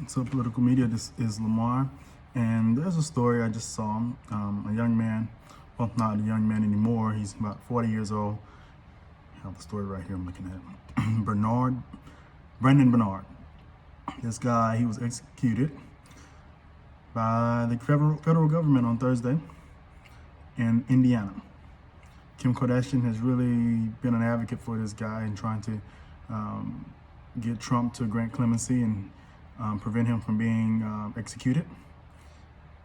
So political media, this is Lamar, and there's a story I just saw. A young man, well, not a young man anymore. He's about 40 years old. I have the story right here I'm looking at. Brandon Bernard. This guy, he was executed by the federal government on Thursday in Indiana. Kim Kardashian has really been an advocate for this guy and trying to get Trump to grant clemency and prevent him from being executed,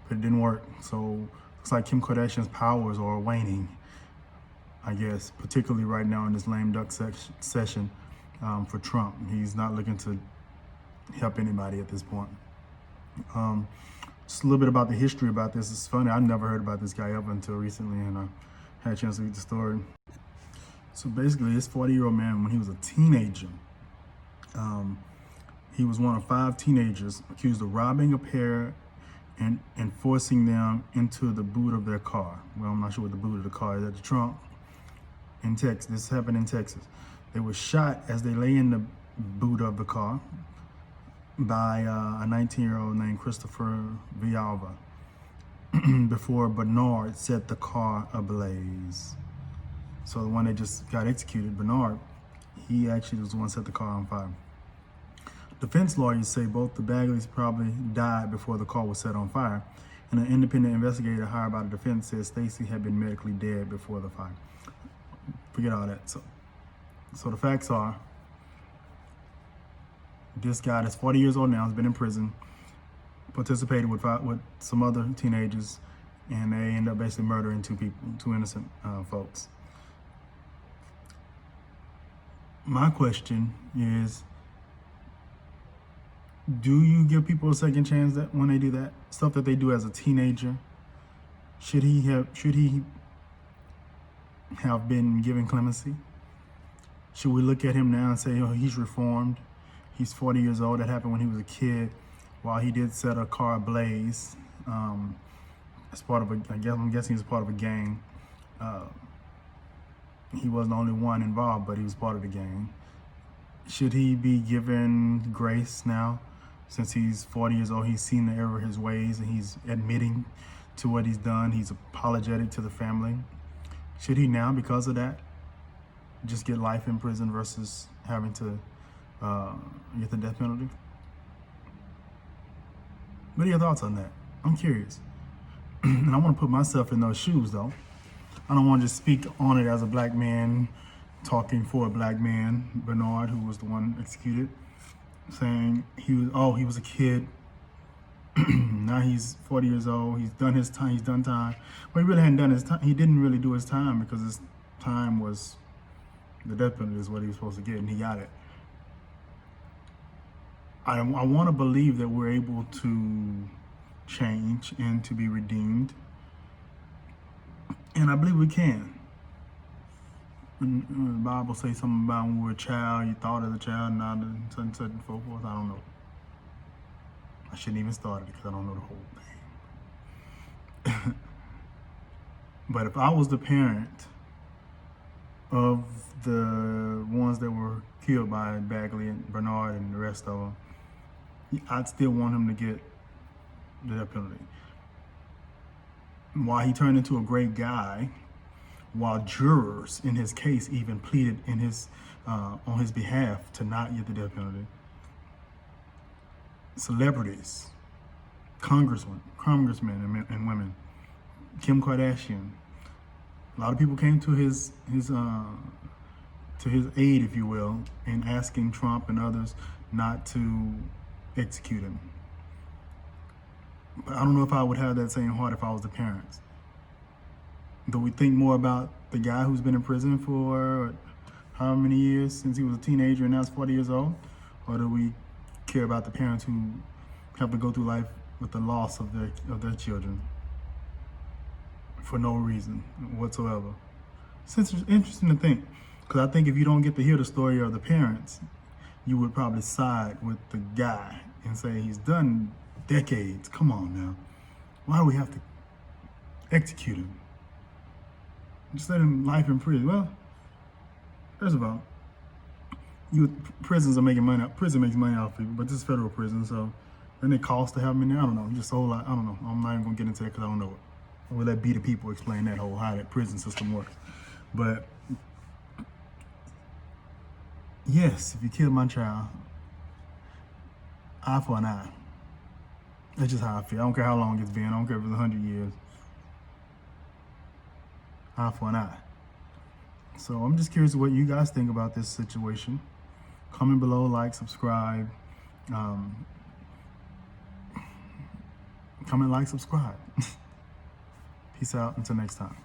but it didn't work. So looks like Kim Kardashian's powers are waning, I guess, particularly right now in this lame duck session for Trump. He's not looking to help anybody at this point. Just a little bit about the history about this. It's funny, I never heard about this guy up until recently, and I had a chance to read the story. So basically, this 40-year-old man, when he was a teenager, he was one of 5 teenagers accused of robbing a pair and forcing them into the boot of their car. Well, I'm not sure what the boot of the car is, at the trunk in Texas. This happened in Texas. They were shot as they lay in the boot of the car by a 19-year-old named Christopher Villalba before Bernard set the car ablaze. So the one that just got executed, Bernard, he actually was the one that set the car on fire. Defense lawyers say both the Bagleys probably died before the car was set on fire, and an independent investigator hired by the defense says Stacy had been medically dead before the fire. Forget all that. So the facts are, this guy that's 40 years old now has been in prison, participated with some other teenagers, and they end up basically murdering 2 people, 2 innocent folks. My question is, do you give people a second chance that when they do that stuff that they do as a teenager? Should he have been given clemency? Should we look at him now and say, oh, he's reformed? He's 40 years old. That happened when he was a kid, while he did set a car ablaze as part of I'm guessing he was part of a gang. He wasn't the only one involved, but he was part of the gang. Should he be given grace now? Since he's 40 years old, he's seen the error of his ways and he's admitting to what he's done. He's apologetic to the family. Should he now, because of that, just get life in prison versus having to get the death penalty? What are your thoughts on that? I'm curious. And I want to put myself in those shoes, though. I don't want to just speak on it as a black man talking for a black man, Bernard, who was the one executed, saying he was a kid. Now he's 40 years old. He's done his time. He's done time. But he really hadn't done his time. He didn't really do his time because his time was, the death penalty is what he was supposed to get, and he got it. I want to believe that we're able to change and to be redeemed. And I believe we can. When the Bible says something about when we were a child, you thought as a child, not such and such and so forth. I don't know. I shouldn't even start it because I don't know the whole thing. But if I was the parent of the ones that were killed by Bagley and Bernard and the rest of them, I'd still want him to get the death penalty. While he turned into a great guy, while jurors in his case even pleaded in his on his behalf to not get the death penalty, celebrities, congressmen and women, Kim Kardashian, a lot of people came to his aid, if you will, in asking Trump and others not to execute him. But I don't know if I would have that same heart if I was the parents. Do we think more about the guy who's been in prison for how many years since he was a teenager and now he's 40 years old? Or do we care about the parents who have to go through life with the loss of their children for no reason whatsoever? It's interesting to think, because I think if you don't get to hear the story of the parents, you would probably side with the guy and say he's done decades. Come on now. Why do we have to execute him? Just let him life in prison. Well, first of all, prisons are making money. Prison makes money off people, but this is federal prison, so And it costs to have them in there. I don't know. Just a whole lot. I don't know. I'm not even gonna get into that because I don't know it. We'll let be the people explain that whole how that prison system works. But yes, if you kill my child, eye for an eye. That's just how I feel. I don't care how long it's been. I don't care if it's 100 years. Eye for an eye. So I'm just curious what you guys think about this situation. Comment below, like, subscribe. Comment, like, subscribe. Peace out. Until next time.